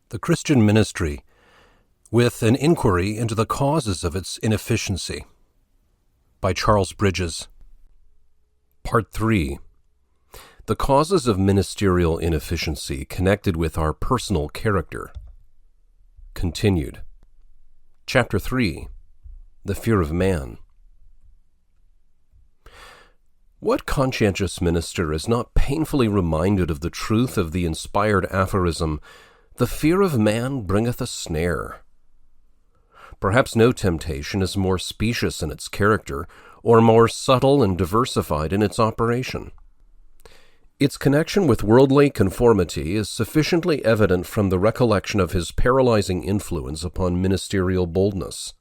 The Christian Ministry, with an inquiry into the causes of its inefficiency, by Charles Bridges. Part 3. The causes of ministerial inefficiency connected with our personal character. Continued. Chapter 3. The fear of man. What conscientious minister is not painfully reminded of the truth of the inspired aphorism, "The fear of man bringeth a snare"? Perhaps no temptation is more specious in its character, or more subtle and diversified in its operation. Its connection with worldly conformity is sufficiently evident from the recollection of his paralyzing influence upon ministerial boldness.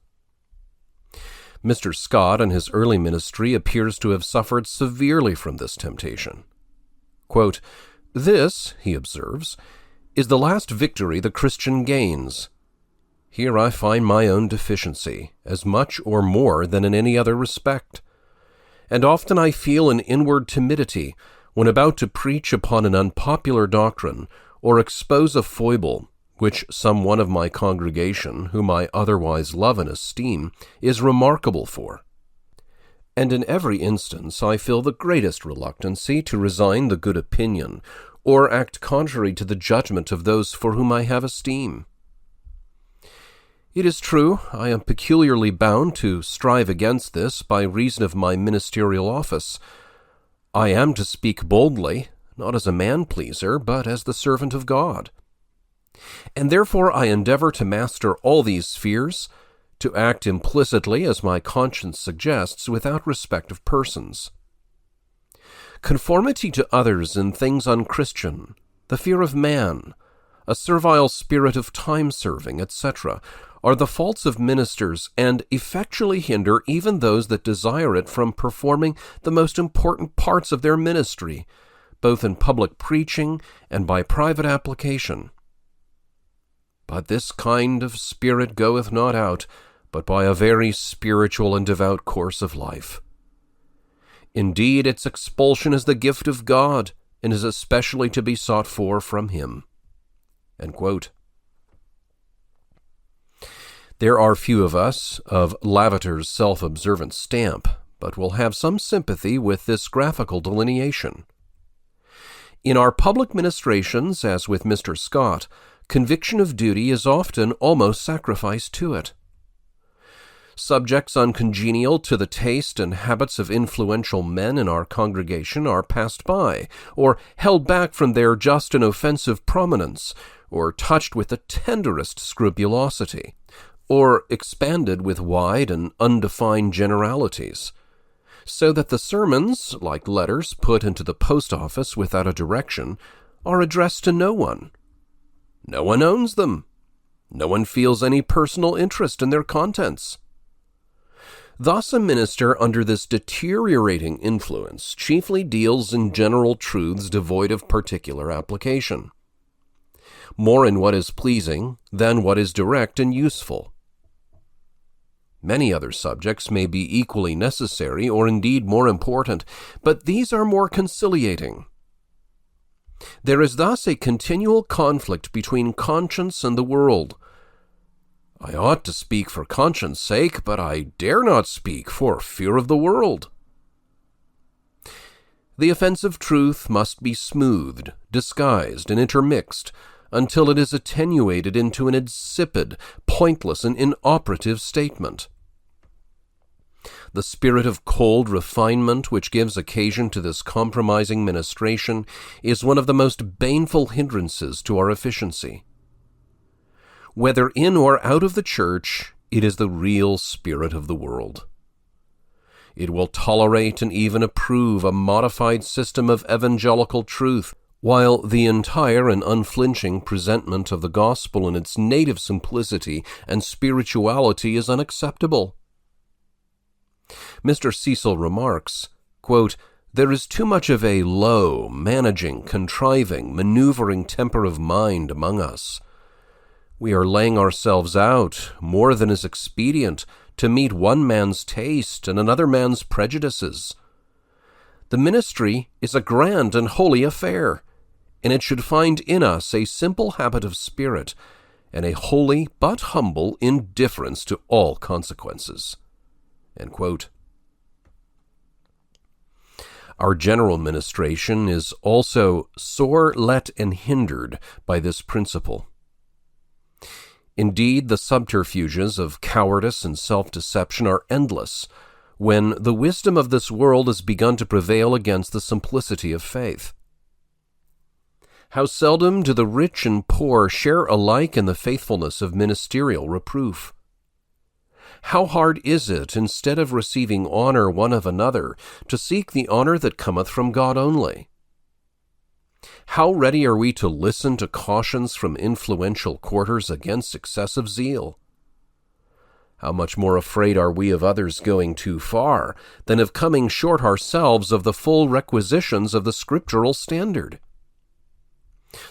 Mr. Scott in his early ministry appears to have suffered severely from this temptation. Quote, "This," he observes, "is the last victory the Christian gains. Here I find my own deficiency, as much or more than in any other respect. And often I feel an inward timidity when about to preach upon an unpopular doctrine or expose a foible which some one of my congregation, whom I otherwise love and esteem, is remarkable for. And in every instance I feel the greatest reluctancy to resign the good opinion or act contrary to the judgment of those for whom I have esteem. It is true, I am peculiarly bound to strive against this by reason of my ministerial office. I am to speak boldly, not as a man-pleaser, but as the servant of God. And therefore I endeavor to master all these fears, to act implicitly as my conscience suggests, without respect of persons. Conformity to others in things unchristian, the fear of man, a servile spirit of time-serving, etc., are the faults of ministers and effectually hinder even those that desire it from performing the most important parts of their ministry, both in public preaching and by private application. But this kind of spirit goeth not out, but by a very spiritual and devout course of life. Indeed, its expulsion is the gift of God, and is especially to be sought for from Him." End quote. There are few of us of Lavater's self-observant stamp, but will have some sympathy with this graphical delineation. In our public ministrations, as with Mr. Scott, conviction of duty is often almost sacrificed to it. Subjects uncongenial to the taste and habits of influential men in our congregation are passed by, or held back from their just and offensive prominence, or touched with the tenderest scrupulosity, or expanded with wide and undefined generalities, so that the sermons, like letters put into the post office without a direction, are addressed to no one. No one owns them. No one feels any personal interest in their contents. Thus a minister under this deteriorating influence chiefly deals in general truths devoid of particular application, more in what is pleasing than what is direct and useful. Many other subjects may be equally necessary or indeed more important, but these are more conciliating. There is thus a continual conflict between conscience and the world. I ought to speak for conscience' sake, but I dare not speak for fear of the world. The offensive truth must be smoothed, disguised, and intermixed, until it is attenuated into an insipid, pointless, and inoperative statement. The spirit of cold refinement which gives occasion to this compromising ministration is one of the most baneful hindrances to our efficiency. Whether in or out of the church, it is the real spirit of the world. It will tolerate and even approve a modified system of evangelical truth, while the entire and unflinching presentment of the gospel in its native simplicity and spirituality is unacceptable. Mr. Cecil remarks, quote, "There is too much of a low, managing, contriving, maneuvering temper of mind among us. We are laying ourselves out, more than is expedient, to meet one man's taste and another man's prejudices. The ministry is a grand and holy affair, and it should find in us a simple habit of spirit, and a holy but humble indifference to all consequences." End quote. Our general ministration is also sore let and hindered by this principle. Indeed, the subterfuges of cowardice and self-deception are endless when the wisdom of this world has begun to prevail against the simplicity of faith. How seldom do the rich and poor share alike in the faithfulness of ministerial reproof? How hard is it, instead of receiving honor one of another, to seek the honor that cometh from God only? How ready are we to listen to cautions from influential quarters against excessive zeal? How much more afraid are we of others going too far than of coming short ourselves of the full requisitions of the scriptural standard?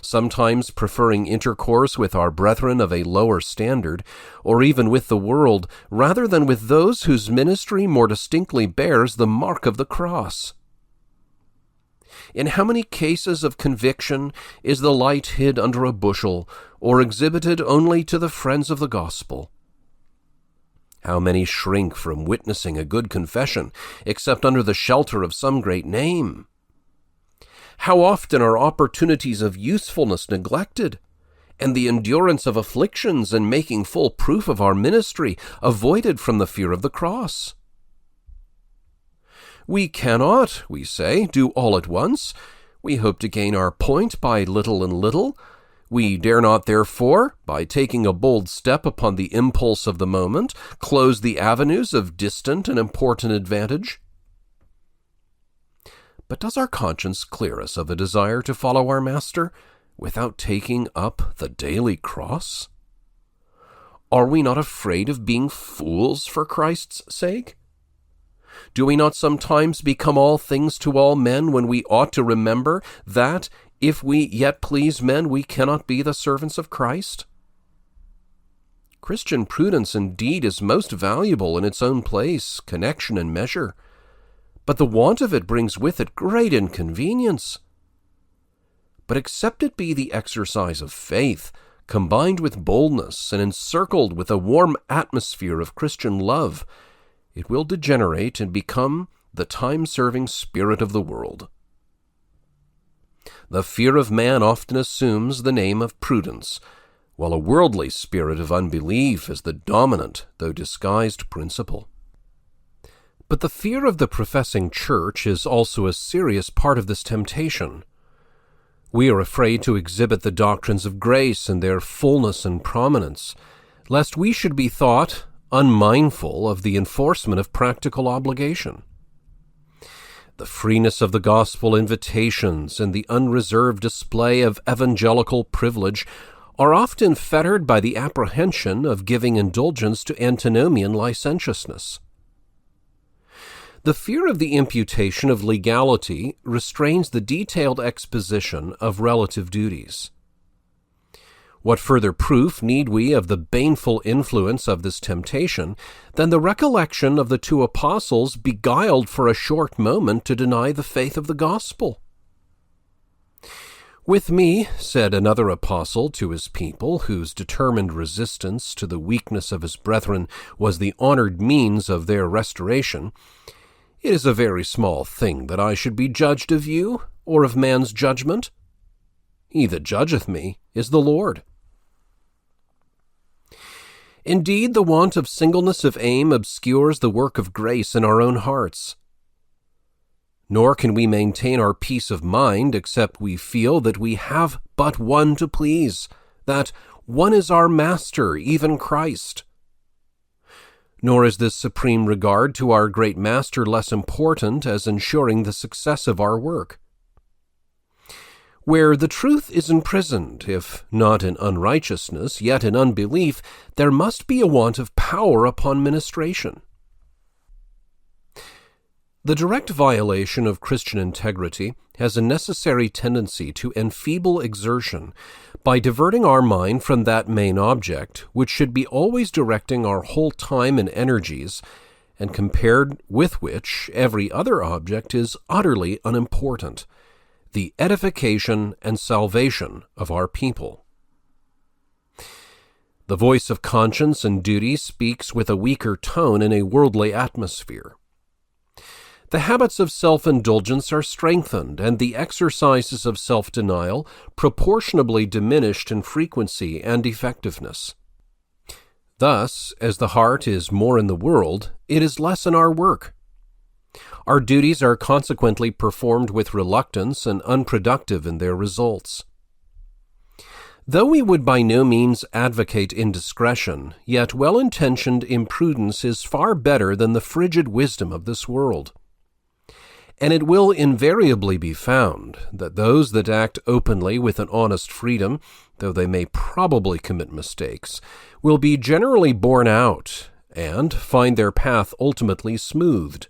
Sometimes preferring intercourse with our brethren of a lower standard, or even with the world, rather than with those whose ministry more distinctly bears the mark of the cross. In how many cases of conviction is the light hid under a bushel, or exhibited only to the friends of the gospel? How many shrink from witnessing a good confession, except under the shelter of some great name? How often are opportunities of usefulness neglected, and the endurance of afflictions and making full proof of our ministry avoided from the fear of the cross? We cannot, we say, do all at once. We hope to gain our point by little and little. We dare not, therefore, by taking a bold step upon the impulse of the moment, close the avenues of distant and important advantage. But does our conscience clear us of a desire to follow our Master without taking up the daily cross? Are we not afraid of being fools for Christ's sake? Do we not sometimes become all things to all men when we ought to remember that, if we yet please men, we cannot be the servants of Christ? Christian prudence indeed is most valuable in its own place, connection, and measure, but the want of it brings with it great inconvenience. But except it be the exercise of faith, combined with boldness and encircled with a warm atmosphere of Christian love, it will degenerate and become the time-serving spirit of the world. The fear of man often assumes the name of prudence, while a worldly spirit of unbelief is the dominant, though disguised, principle. But the fear of the professing church is also a serious part of this temptation. We are afraid to exhibit the doctrines of grace in their fullness and prominence, lest we should be thought unmindful of the enforcement of practical obligation. The freeness of the gospel invitations and the unreserved display of evangelical privilege are often fettered by the apprehension of giving indulgence to antinomian licentiousness. The fear of the imputation of legality restrains the detailed exposition of relative duties. What further proof need we of the baneful influence of this temptation than the recollection of the two apostles beguiled for a short moment to deny the faith of the gospel? "With me," said another apostle to his people, whose determined resistance to the weakness of his brethren was the honored means of their restoration, "it is a very small thing that I should be judged of you, or of man's judgment. He that judgeth me is the Lord." Indeed, the want of singleness of aim obscures the work of grace in our own hearts. Nor can we maintain our peace of mind except we feel that we have but one to please, that one is our Master, even Christ. Nor is this supreme regard to our great Master less important as ensuring the success of our work. Where the truth is imprisoned, if not in unrighteousness, yet in unbelief, there must be a want of power upon ministration. The direct violation of Christian integrity has a necessary tendency to enfeeble exertion by diverting our mind from that main object, which should be always directing our whole time and energies, and compared with which every other object is utterly unimportant: the edification and salvation of our people. The voice of conscience and duty speaks with a weaker tone in a worldly atmosphere. The habits of self-indulgence are strengthened, and the exercises of self-denial proportionably diminished in frequency and effectiveness. Thus, as the heart is more in the world, it is less in our work. Our duties are consequently performed with reluctance and unproductive in their results. Though we would by no means advocate indiscretion, yet well-intentioned imprudence is far better than the frigid wisdom of this world. And it will invariably be found that those that act openly with an honest freedom, though they may probably commit mistakes, will be generally borne out and find their path ultimately smoothed,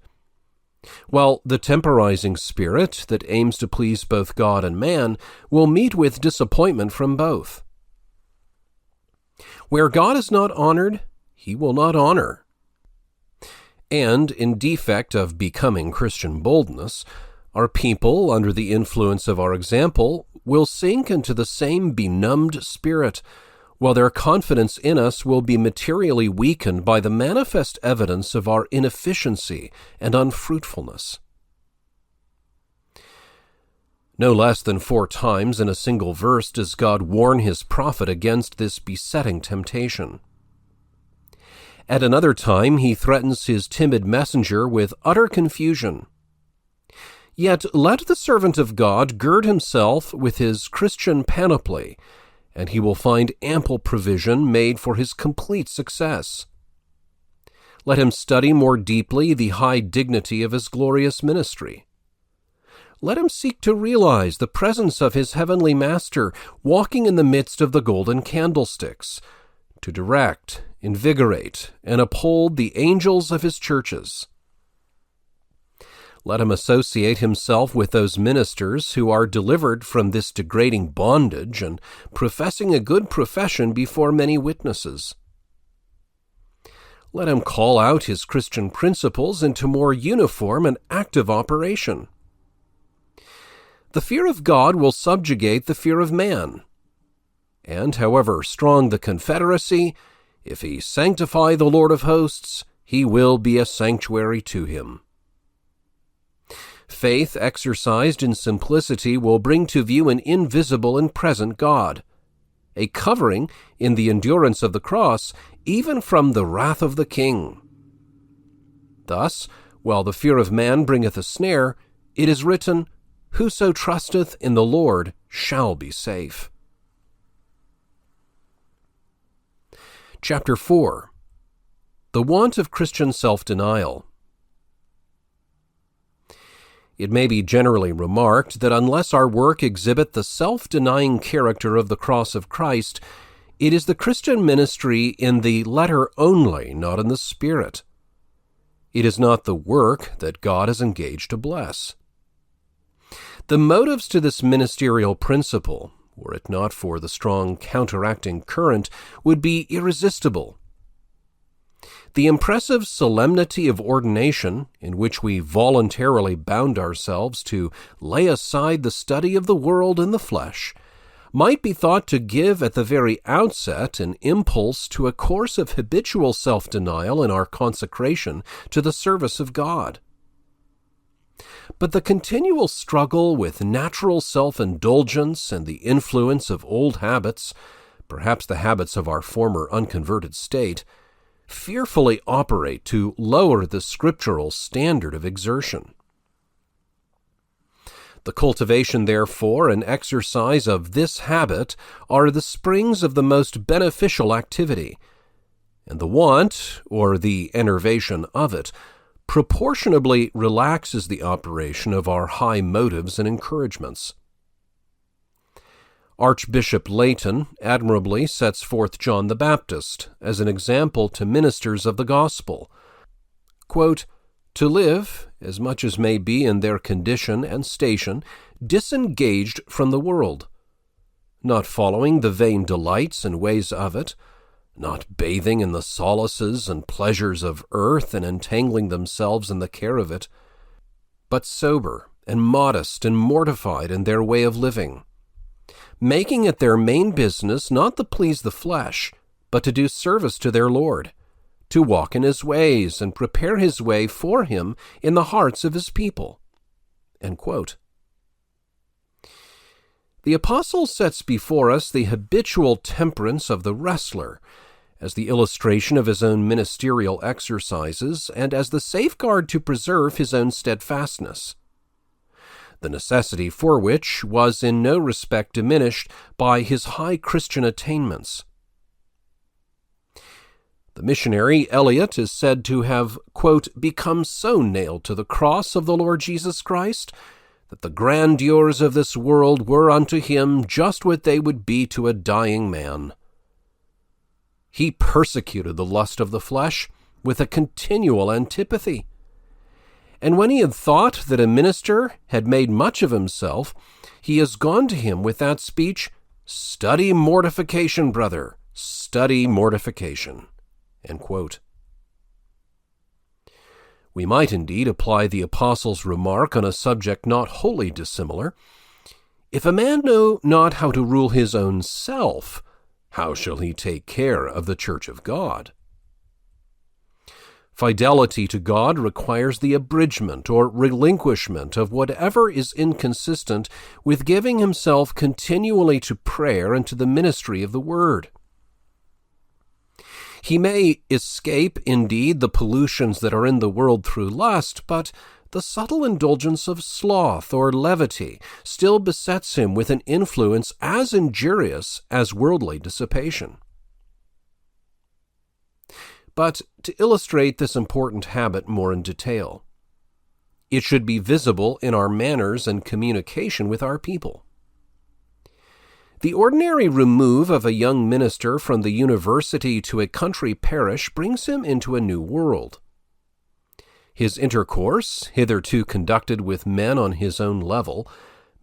while the temporizing spirit that aims to please both God and man will meet with disappointment from both. Where God is not honored, he will not honor. And, in defect of becoming Christian boldness, our people, under the influence of our example, will sink into the same benumbed spirit, while their confidence in us will be materially weakened by the manifest evidence of our inefficiency and unfruitfulness. No less than 4 times in a single verse does God warn his prophet against this besetting temptation. At another time, he threatens his timid messenger with utter confusion. Yet let the servant of God gird himself with his Christian panoply, and he will find ample provision made for his complete success. Let him study more deeply the high dignity of his glorious ministry. Let him seek to realize the presence of his heavenly Master walking in the midst of the golden candlesticks, to direct, invigorate, and uphold the angels of his churches. Let him associate himself with those ministers who are delivered from this degrading bondage and professing a good profession before many witnesses. Let him call out his Christian principles into more uniform and active operation. The fear of God will subjugate the fear of man. And however strong the confederacy, if he sanctify the Lord of hosts, he will be a sanctuary to him. Faith exercised in simplicity will bring to view an invisible and present God, a covering in the endurance of the cross, even from the wrath of the king. Thus, while the fear of man bringeth a snare, it is written, "Whoso trusteth in the Lord shall be safe." Chapter 4. The want of Christian self-denial. It may be generally remarked that unless our work exhibit the self-denying character of the cross of Christ, it is the Christian ministry in the letter only, not in the spirit. It is not the work that God is engaged to bless. The motives to this ministerial principle, were it not for the strong counteracting current, would be irresistible. The impressive solemnity of ordination, in which we voluntarily bound ourselves to lay aside the study of the world and the flesh, might be thought to give at the very outset an impulse to a course of habitual self-denial in our consecration to the service of God. But the continual struggle with natural self-indulgence and the influence of old habits, perhaps the habits of our former unconverted state, fearfully operate to lower the scriptural standard of exertion. The cultivation, therefore, and exercise of this habit are the springs of the most beneficial activity, and the want, or the enervation of it, proportionably relaxes the operation of our high motives and encouragements. Archbishop Leighton admirably sets forth John the Baptist as an example to ministers of the gospel. Quote, "To live, as much as may be in their condition and station, disengaged from the world, not following the vain delights and ways of it, not bathing in the solaces and pleasures of earth and entangling themselves in the care of it, but sober and modest and mortified in their way of living, making it their main business not to please the flesh, but to do service to their Lord, to walk in his ways and prepare his way for him in the hearts of his people." End quote. The apostle sets before us the habitual temperance of the wrestler as the illustration of his own ministerial exercises and as the safeguard to preserve his own steadfastness, the necessity for which was in no respect diminished by his high Christian attainments. The missionary Eliot is said to have, quote, "become so nailed to the cross of the Lord Jesus Christ that the grandeurs of this world were unto him just what they would be to a dying man. He persecuted the lust of the flesh with a continual antipathy. And when he had thought that a minister had made much of himself, he has gone to him with that speech, 'Study mortification, brother, study mortification.'" End quote. We might indeed apply the apostle's remark on a subject not wholly dissimilar. If a man know not how to rule his own self, how shall he take care of the church of God? Fidelity to God requires the abridgment or relinquishment of whatever is inconsistent with giving himself continually to prayer and to the ministry of the Word. He may escape, indeed, the pollutions that are in the world through lust, but the subtle indulgence of sloth or levity still besets him with an influence as injurious as worldly dissipation. But to illustrate this important habit more in detail, it should be visible in our manners and communication with our people. The ordinary remove of a young minister from the university to a country parish brings him into a new world. His intercourse, hitherto conducted with men on his own level,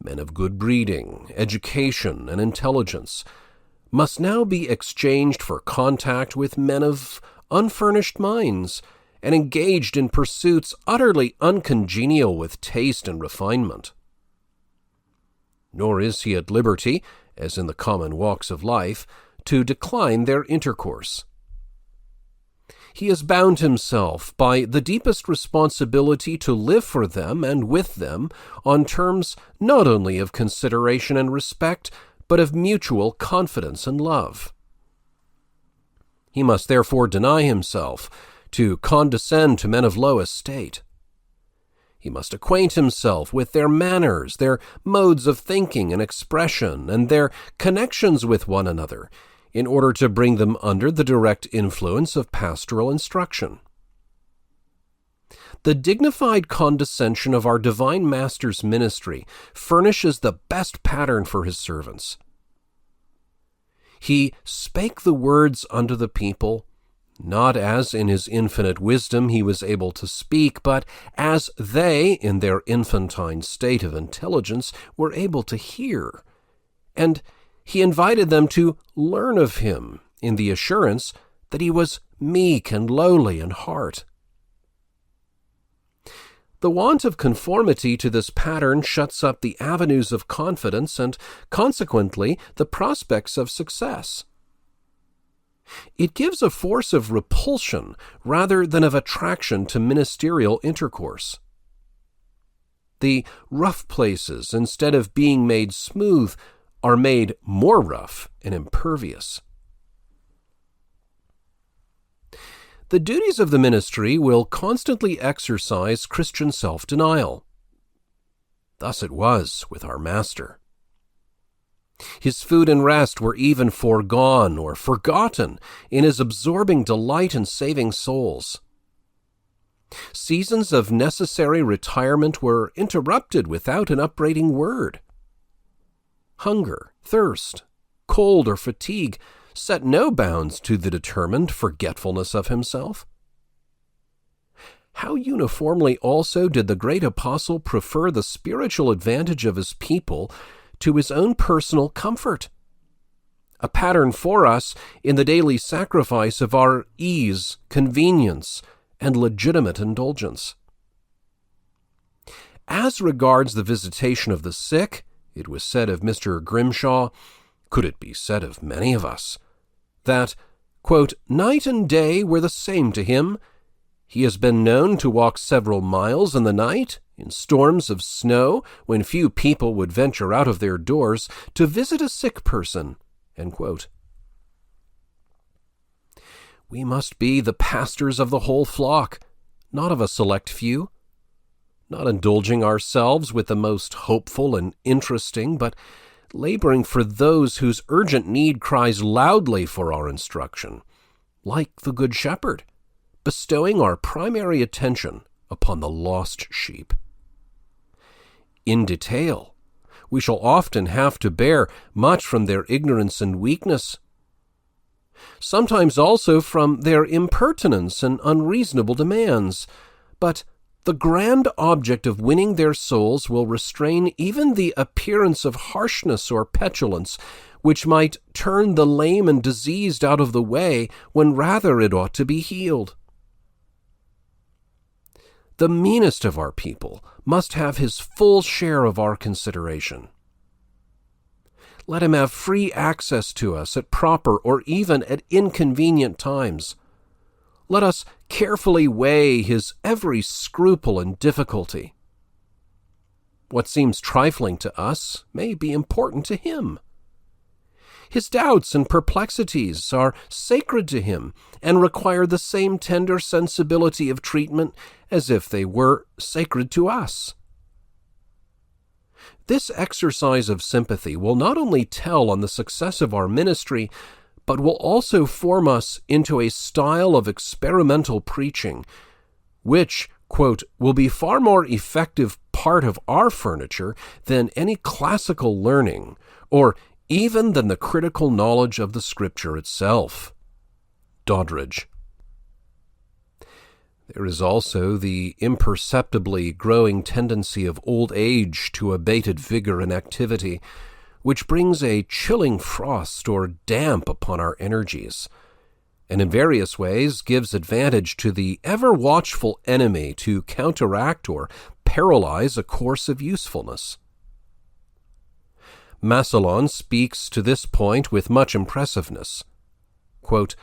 men of good breeding, education, and intelligence, must now be exchanged for contact with men of unfurnished minds and engaged in pursuits utterly uncongenial with taste and refinement. Nor is he at liberty, as in the common walks of life, to decline their intercourse. He has bound himself by the deepest responsibility to live for them and with them on terms not only of consideration and respect, but of mutual confidence and love. He must therefore deny himself to condescend to men of low estate. He must acquaint himself with their manners, their modes of thinking and expression, and their connections with one another, in order to bring them under the direct influence of pastoral instruction. The dignified condescension of our Divine Master's ministry furnishes the best pattern for his servants. He spake the words unto the people, not as in his infinite wisdom he was able to speak, but as they, in their infantine state of intelligence, were able to hear. And he invited them to learn of him in the assurance that he was meek and lowly in heart. The want of conformity to this pattern shuts up the avenues of confidence and, consequently, the prospects of success. It gives a force of repulsion rather than of attraction to ministerial intercourse. The rough places, instead of being made smooth, are made more rough and impervious. The duties of the ministry will constantly exercise Christian self-denial. Thus it was with our Master. His food and rest were even foregone or forgotten in his absorbing delight in saving souls. Seasons of necessary retirement were interrupted without an upbraiding word. Hunger, thirst, cold, or fatigue set no bounds to the determined forgetfulness of himself. How uniformly also did the great apostle prefer the spiritual advantage of his people to his own personal comfort, a pattern for us in the daily sacrifice of our ease, convenience, and legitimate indulgence. As regards the visitation of the sick, it was said of Mr. Grimshaw, could it be said of many of us, that, quote, "Night and day were the same to him. He has been known to walk several miles in the night, in storms of snow, when few people would venture out of their doors, to visit a sick person." End quote. We must be the pastors of the whole flock, not of a select few, not indulging ourselves with the most hopeful and interesting, but laboring for those whose urgent need cries loudly for our instruction, like the Good Shepherd, bestowing our primary attention upon the lost sheep. In detail, we shall often have to bear much from their ignorance and weakness, sometimes also from their impertinence and unreasonable demands, but the grand object of winning their souls will restrain even the appearance of harshness or petulance, which might turn the lame and diseased out of the way when rather it ought to be healed. The meanest of our people must have his full share of our consideration. Let him have free access to us at proper or even at inconvenient times. Let us carefully weigh his every scruple and difficulty. What seems trifling to us may be important to him. His doubts and perplexities are sacred to him and require the same tender sensibility of treatment as if they were sacred to us. This exercise of sympathy will not only tell on the success of our ministry, but will also form us into a style of experimental preaching, which, quote, "will be far more effective part of our furniture than any classical learning, or even than the critical knowledge of the Scripture itself." Doddridge. There is also the imperceptibly growing tendency of old age to abated vigor and activity, which brings a chilling frost or damp upon our energies, and in various ways gives advantage to the ever-watchful enemy to counteract or paralyze a course of usefulness. Massillon speaks to this point with much impressiveness. Quote,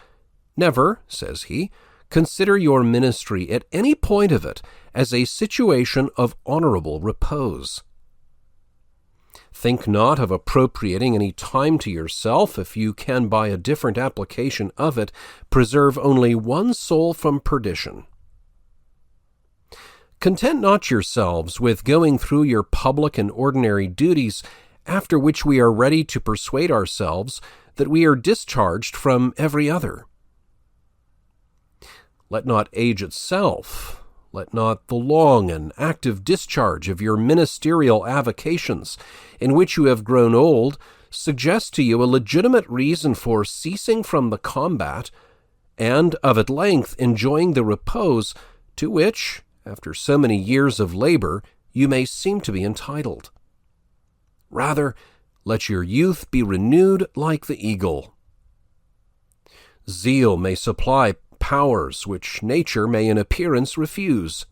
"Never," says he, "consider your ministry at any point of it as a situation of honorable repose. Think not of appropriating any time to yourself if you can by a different application of it preserve only one soul from perdition. Content not yourselves with going through your public and ordinary duties, after which we are ready to persuade ourselves that we are discharged from every other. Let not age itself, let not the long and active discharge of your ministerial avocations, in which you have grown old, suggest to you a legitimate reason for ceasing from the combat, and of at length enjoying the repose to which, after so many years of labor, you may seem to be entitled. Rather, let your youth be renewed like the eagle. Zeal may supply powers which nature may in appearance refuse.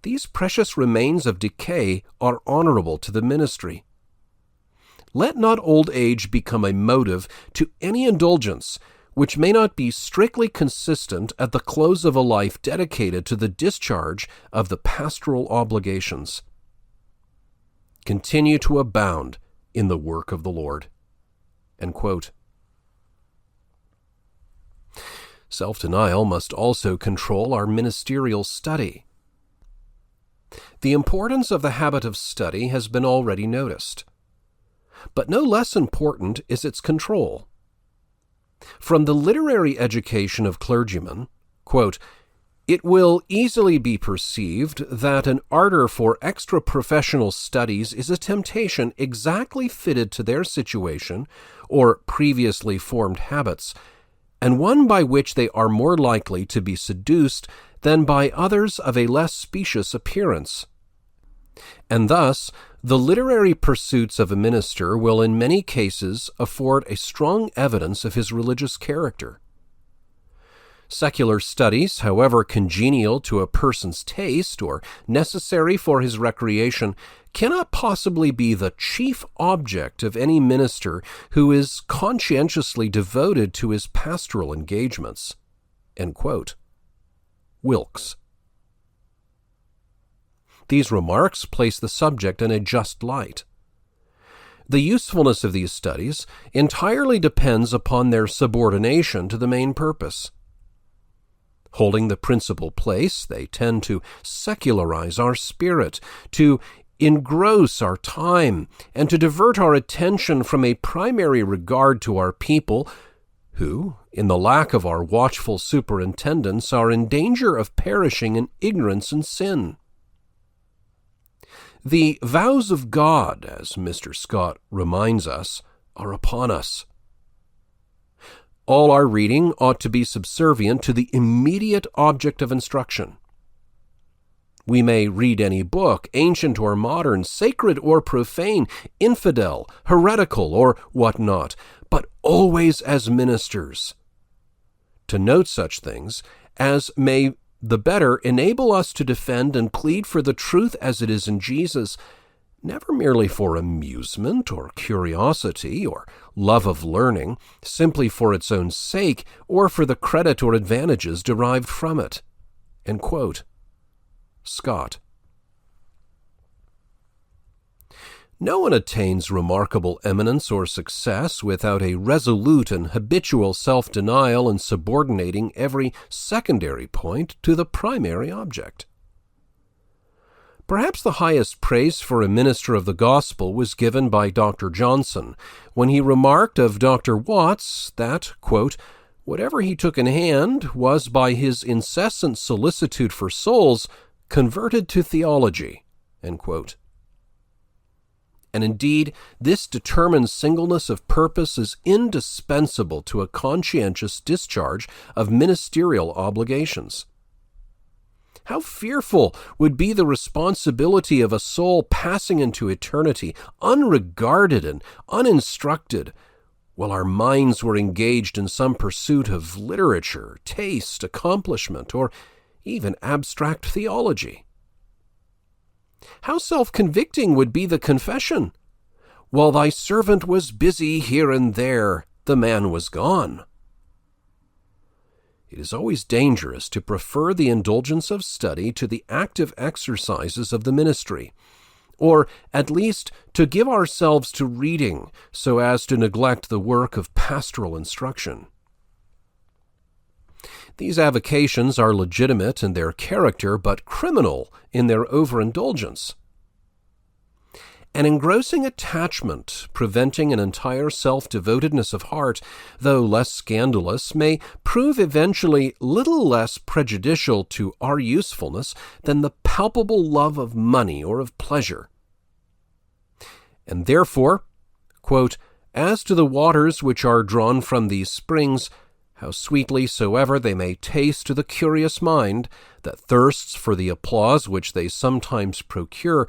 These precious remains of decay are honorable to the ministry. Let not old age become a motive to any indulgence which may not be strictly consistent at the close of a life dedicated to the discharge of the pastoral obligations. Continue to abound in the work of the Lord." End quote. Self-denial must also control our ministerial study. The importance of the habit of study has been already noticed, but no less important is its control. From the literary education of clergymen, quote, "It will easily be perceived that an ardor for extra-professional studies is a temptation exactly fitted to their situation or previously formed habits, and one by which they are more likely to be seduced than by others of a less specious appearance. And thus, the literary pursuits of a minister will in many cases afford a strong evidence of his religious character. Secular studies, however congenial to a person's taste or necessary for his recreation, cannot possibly be the chief object of any minister who is conscientiously devoted to his pastoral engagements." End quote. Wilkes. These remarks place the subject in a just light. The usefulness of these studies entirely depends upon their subordination to the main purpose. Holding the principal place, they tend to secularize our spirit, to engross our time, and to divert our attention from a primary regard to our people, who, in the lack of our watchful superintendence, are in danger of perishing in ignorance and sin. The vows of God, as Mr. Scott reminds us, are upon us. All our reading ought to be subservient to the immediate object of instruction. We may read any book, ancient or modern, sacred or profane, infidel, heretical, or what not, but always as ministers. To note such things as may the better enable us to defend and plead for the truth as it is in Jesus, never merely for amusement or curiosity or love of learning, simply for its own sake or for the credit or advantages derived from it. End quote. Scott. No one attains remarkable eminence or success without a resolute and habitual self-denial in subordinating every secondary point to the primary object. Perhaps the highest praise for a minister of the gospel was given by Dr. Johnson when he remarked of Dr. Watts that, quote, "whatever he took in hand was by his incessant solicitude for souls converted to theology." End quote. And indeed, this determined singleness of purpose is indispensable to a conscientious discharge of ministerial obligations. How fearful would be the responsibility of a soul passing into eternity, unregarded and uninstructed, while our minds were engaged in some pursuit of literature, taste, accomplishment, or even abstract theology. How self-convicting would be the confession, "While thy servant was busy here and there, the man was gone." It is always dangerous to prefer the indulgence of study to the active exercises of the ministry, or at least to give ourselves to reading so as to neglect the work of pastoral instruction. These avocations are legitimate in their character, but criminal in their overindulgence. An engrossing attachment, preventing an entire self-devotedness of heart, though less scandalous, may prove eventually little less prejudicial to our usefulness than the palpable love of money or of pleasure. And therefore, quote, "as to the waters which are drawn from these springs, how sweetly soever they may taste to the curious mind, that thirsts for the applause which they sometimes procure,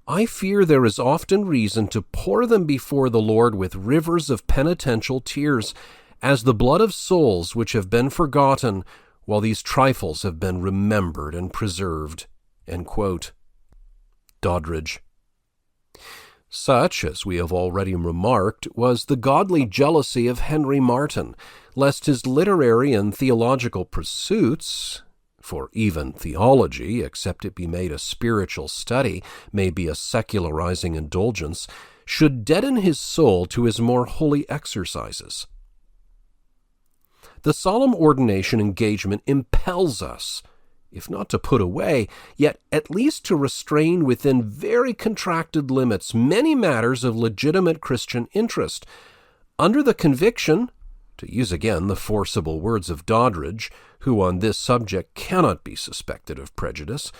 I fear there is often reason to pour them before the Lord with rivers of penitential tears, as the blood of souls which have been forgotten, while these trifles have been remembered and preserved." End quote. Doddridge. Such, as we have already remarked, was the godly jealousy of Henry Martyn, lest his literary and theological pursuits, for even theology, except it be made a spiritual study, may be a secularizing indulgence, should deaden his soul to his more holy exercises. The solemn ordination engagement impels us, if not to put away, yet at least to restrain within very contracted limits many matters of legitimate Christian interest, under the conviction, to use again the forcible words of Doddridge, who on this subject cannot be suspected of prejudice,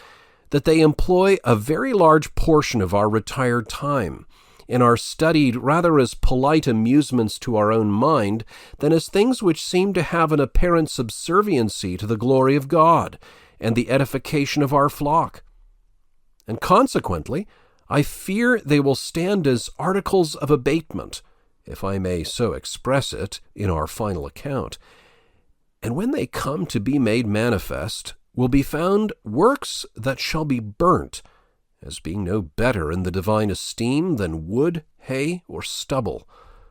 that they employ a very large portion of our retired time, and are studied rather as polite amusements to our own mind than as things which seem to have an apparent subserviency to the glory of God and the edification of our flock. And consequently, I fear they will stand as articles of abatement, if I may so express it, in our final account. And when they come to be made manifest, will be found works that shall be burnt, as being no better in the divine esteem than wood, hay, or stubble.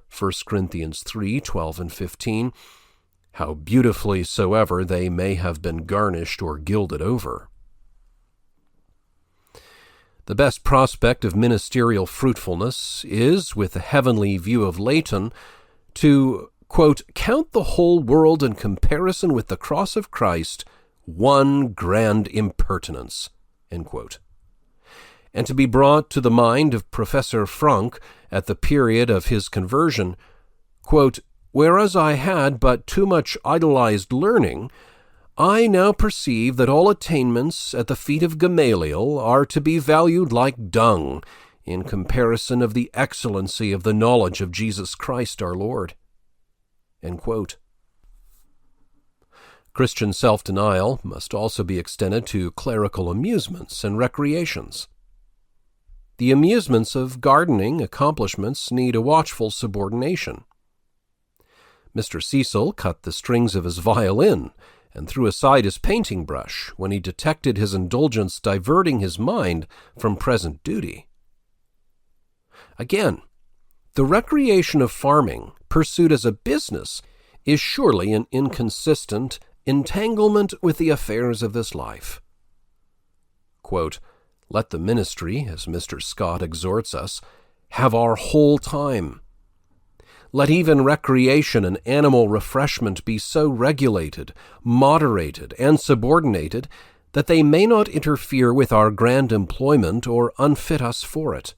1 Corinthians 3:12 and 15, how beautifully soever they may have been garnished or gilded over. The best prospect of ministerial fruitfulness is, with the heavenly view of Leighton, to, quote, count the whole world in comparison with the cross of Christ one grand impertinence, end quote. And to be brought to the mind of Professor Franck at the period of his conversion, quote, whereas I had but too much idolized learning, I now perceive that all attainments at the feet of Gamaliel are to be valued like dung in comparison of the excellency of the knowledge of Jesus Christ our Lord. End quote. Christian self-denial must also be extended to clerical amusements and recreations. The amusements of gardening accomplishments need a watchful subordination. Mr. Cecil cut the strings of his violin and threw aside his painting brush when he detected his indulgence diverting his mind from present duty. Again, the recreation of farming, pursued as a business, is surely an inconsistent entanglement with the affairs of this life. Quote, let the ministry, as Mr. Scott exhorts us, have our whole time. Let even recreation and animal refreshment be so regulated, moderated, and subordinated that they may not interfere with our grand employment or unfit us for it,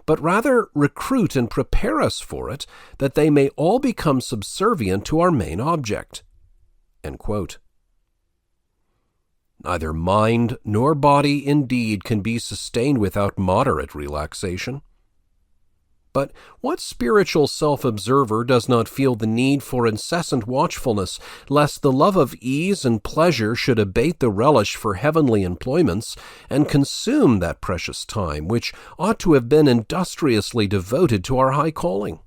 but rather recruit and prepare us for it, that they may all become subservient to our main object. End quote. Neither mind nor body, indeed, can be sustained without moderate relaxation. But what spiritual self-observer does not feel the need for incessant watchfulness, lest the love of ease and pleasure should abate the relish for heavenly employments, and consume that precious time which ought to have been industriously devoted to our high calling?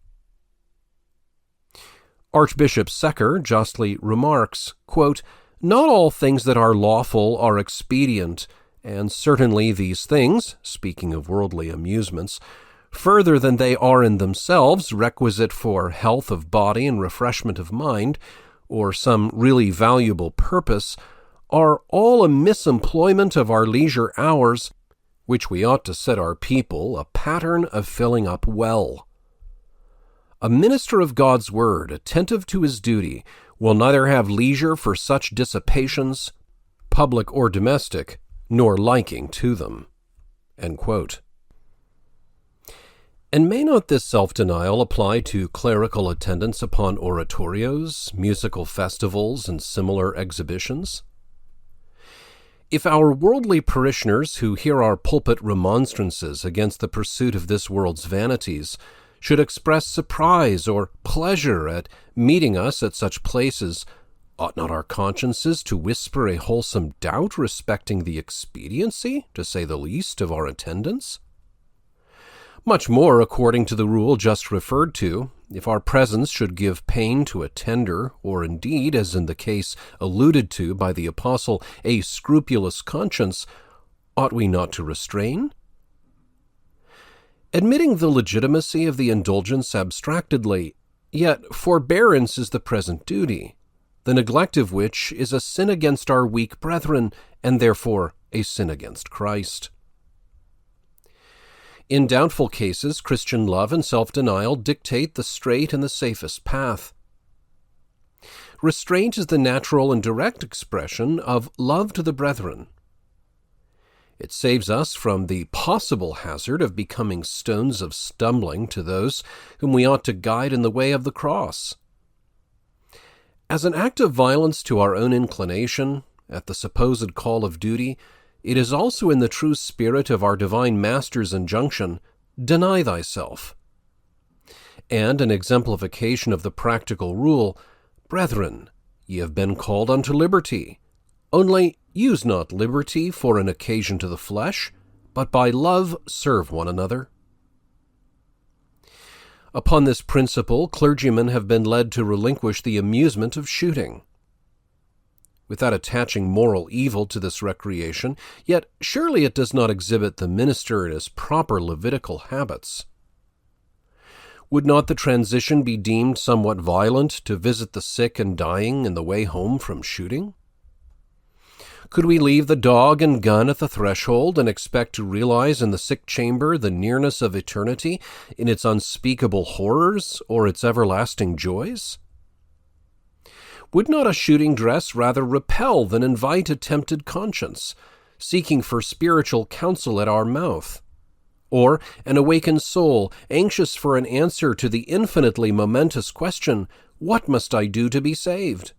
Archbishop Secker justly remarks, quote, not all things that are lawful are expedient, and certainly these things, speaking of worldly amusements, further than they are in themselves requisite for health of body and refreshment of mind, or some really valuable purpose, are all a misemployment of our leisure hours, which we ought to set our people a pattern of filling up well. A minister of God's word, attentive to his duty, will neither have leisure for such dissipations, public or domestic, nor liking to them. End quote. And may not this self-denial apply to clerical attendance upon oratorios, musical festivals, and similar exhibitions? If our worldly parishioners who hear our pulpit remonstrances against the pursuit of this world's vanities should express surprise or pleasure at meeting us at such places, ought not our consciences to whisper a wholesome doubt respecting the expediency, to say the least, of our attendance? Much more, according to the rule just referred to, if our presence should give pain to a tender, or indeed, as in the case alluded to by the apostle, a scrupulous conscience, ought we not to restrain? Admitting the legitimacy of the indulgence abstractedly, yet forbearance is the present duty, the neglect of which is a sin against our weak brethren, and therefore a sin against Christ. In doubtful cases, Christian love and self-denial dictate the straight and the safest path. Restraint is the natural and direct expression of love to the brethren. It saves us from the possible hazard of becoming stones of stumbling to those whom we ought to guide in the way of the cross. As an act of violence to our own inclination, at the supposed call of duty, it is also in the true spirit of our divine Master's injunction, deny thyself. And an exemplification of the practical rule, brethren, ye have been called unto liberty, only use not liberty for an occasion to the flesh, but by love serve one another. Upon this principle, clergymen have been led to relinquish the amusement of shooting, without attaching moral evil to this recreation, yet surely it does not exhibit the minister in his proper Levitical habits. Would not the transition be deemed somewhat violent to visit the sick and dying in the way home from shooting? Could we leave the dog and gun at the threshold and expect to realize in the sick chamber the nearness of eternity in its unspeakable horrors or its everlasting joys? Would not a shooting dress rather repel than invite a tempted conscience, seeking for spiritual counsel at our mouth? Or an awakened soul, anxious for an answer to the infinitely momentous question, "What must I do to be saved?"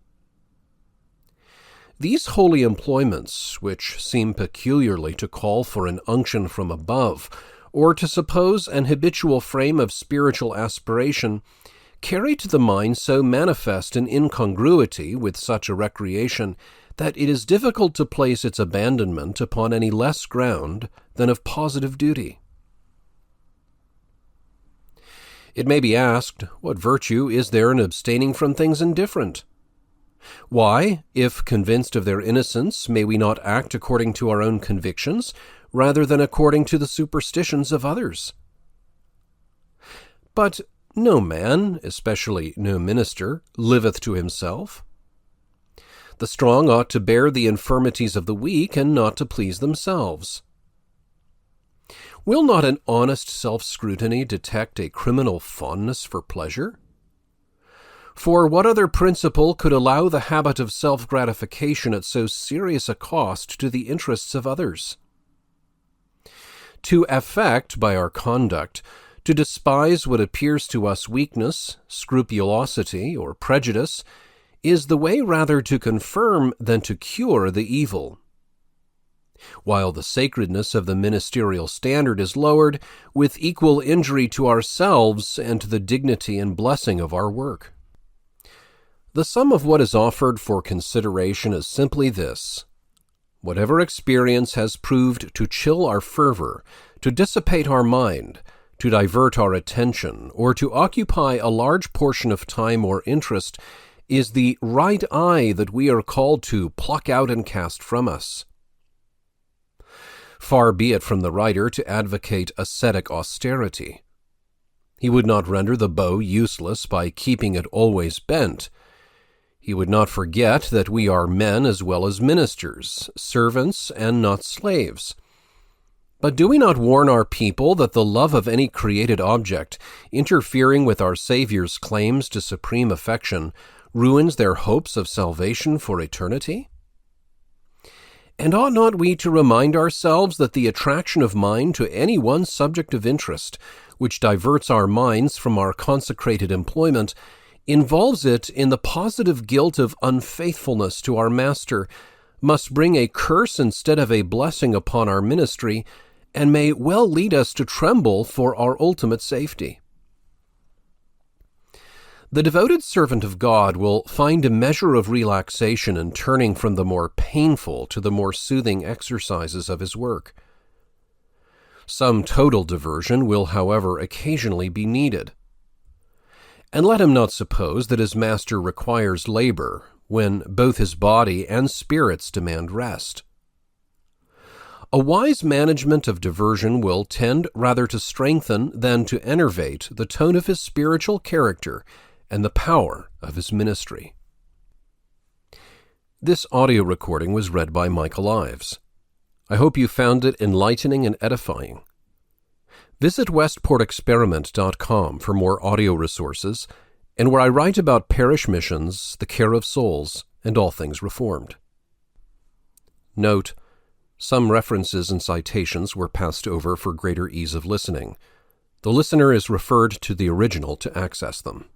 These holy employments, which seem peculiarly to call for an unction from above, or to suppose an habitual frame of spiritual aspiration, carry to the mind so manifest an incongruity with such a recreation that it is difficult to place its abandonment upon any less ground than of positive duty. It may be asked, what virtue is there in abstaining from things indifferent? Why, if convinced of their innocence, may we not act according to our own convictions, rather than according to the superstitions of others? But no man, especially no minister, liveth to himself. The strong ought to bear the infirmities of the weak, and not to please themselves. Will not an honest self-scrutiny detect a criminal fondness for pleasure? For what other principle could allow the habit of self-gratification at so serious a cost to the interests of others? To affect by our conduct, to despise what appears to us weakness, scrupulosity, or prejudice, is the way rather to confirm than to cure the evil. While the sacredness of the ministerial standard is lowered, with equal injury to ourselves and to the dignity and blessing of our work. The sum of what is offered for consideration is simply this: whatever experience has proved to chill our fervor, to dissipate our mind, to divert our attention, or to occupy a large portion of time or interest, is the right eye that we are called to pluck out and cast from us. Far be it from the writer to advocate ascetic austerity. He would not render the bow useless by keeping it always bent. He would not forget that we are men as well as ministers, servants and not slaves. But do we not warn our people that the love of any created object, interfering with our Savior's claims to supreme affection, ruins their hopes of salvation for eternity? And ought not we to remind ourselves that the attraction of mind to any one subject of interest, which diverts our minds from our consecrated employment, involves it in the positive guilt of unfaithfulness to our Master, must bring a curse instead of a blessing upon our ministry, and may well lead us to tremble for our ultimate safety? The devoted servant of God will find a measure of relaxation in turning from the more painful to the more soothing exercises of his work. Some total diversion will, however, occasionally be needed. And let him not suppose that his master requires labor when both his body and spirits demand rest. A wise management of diversion will tend rather to strengthen than to enervate the tone of his spiritual character and the power of his ministry. This audio recording was read by Michael Ives. I hope you found it enlightening and edifying. Visit westportexperiment.com for more audio resources, and where I write about parish missions, the care of souls, and all things Reformed. Note: some references and citations were passed over for greater ease of listening. The listener is referred to the original to access them.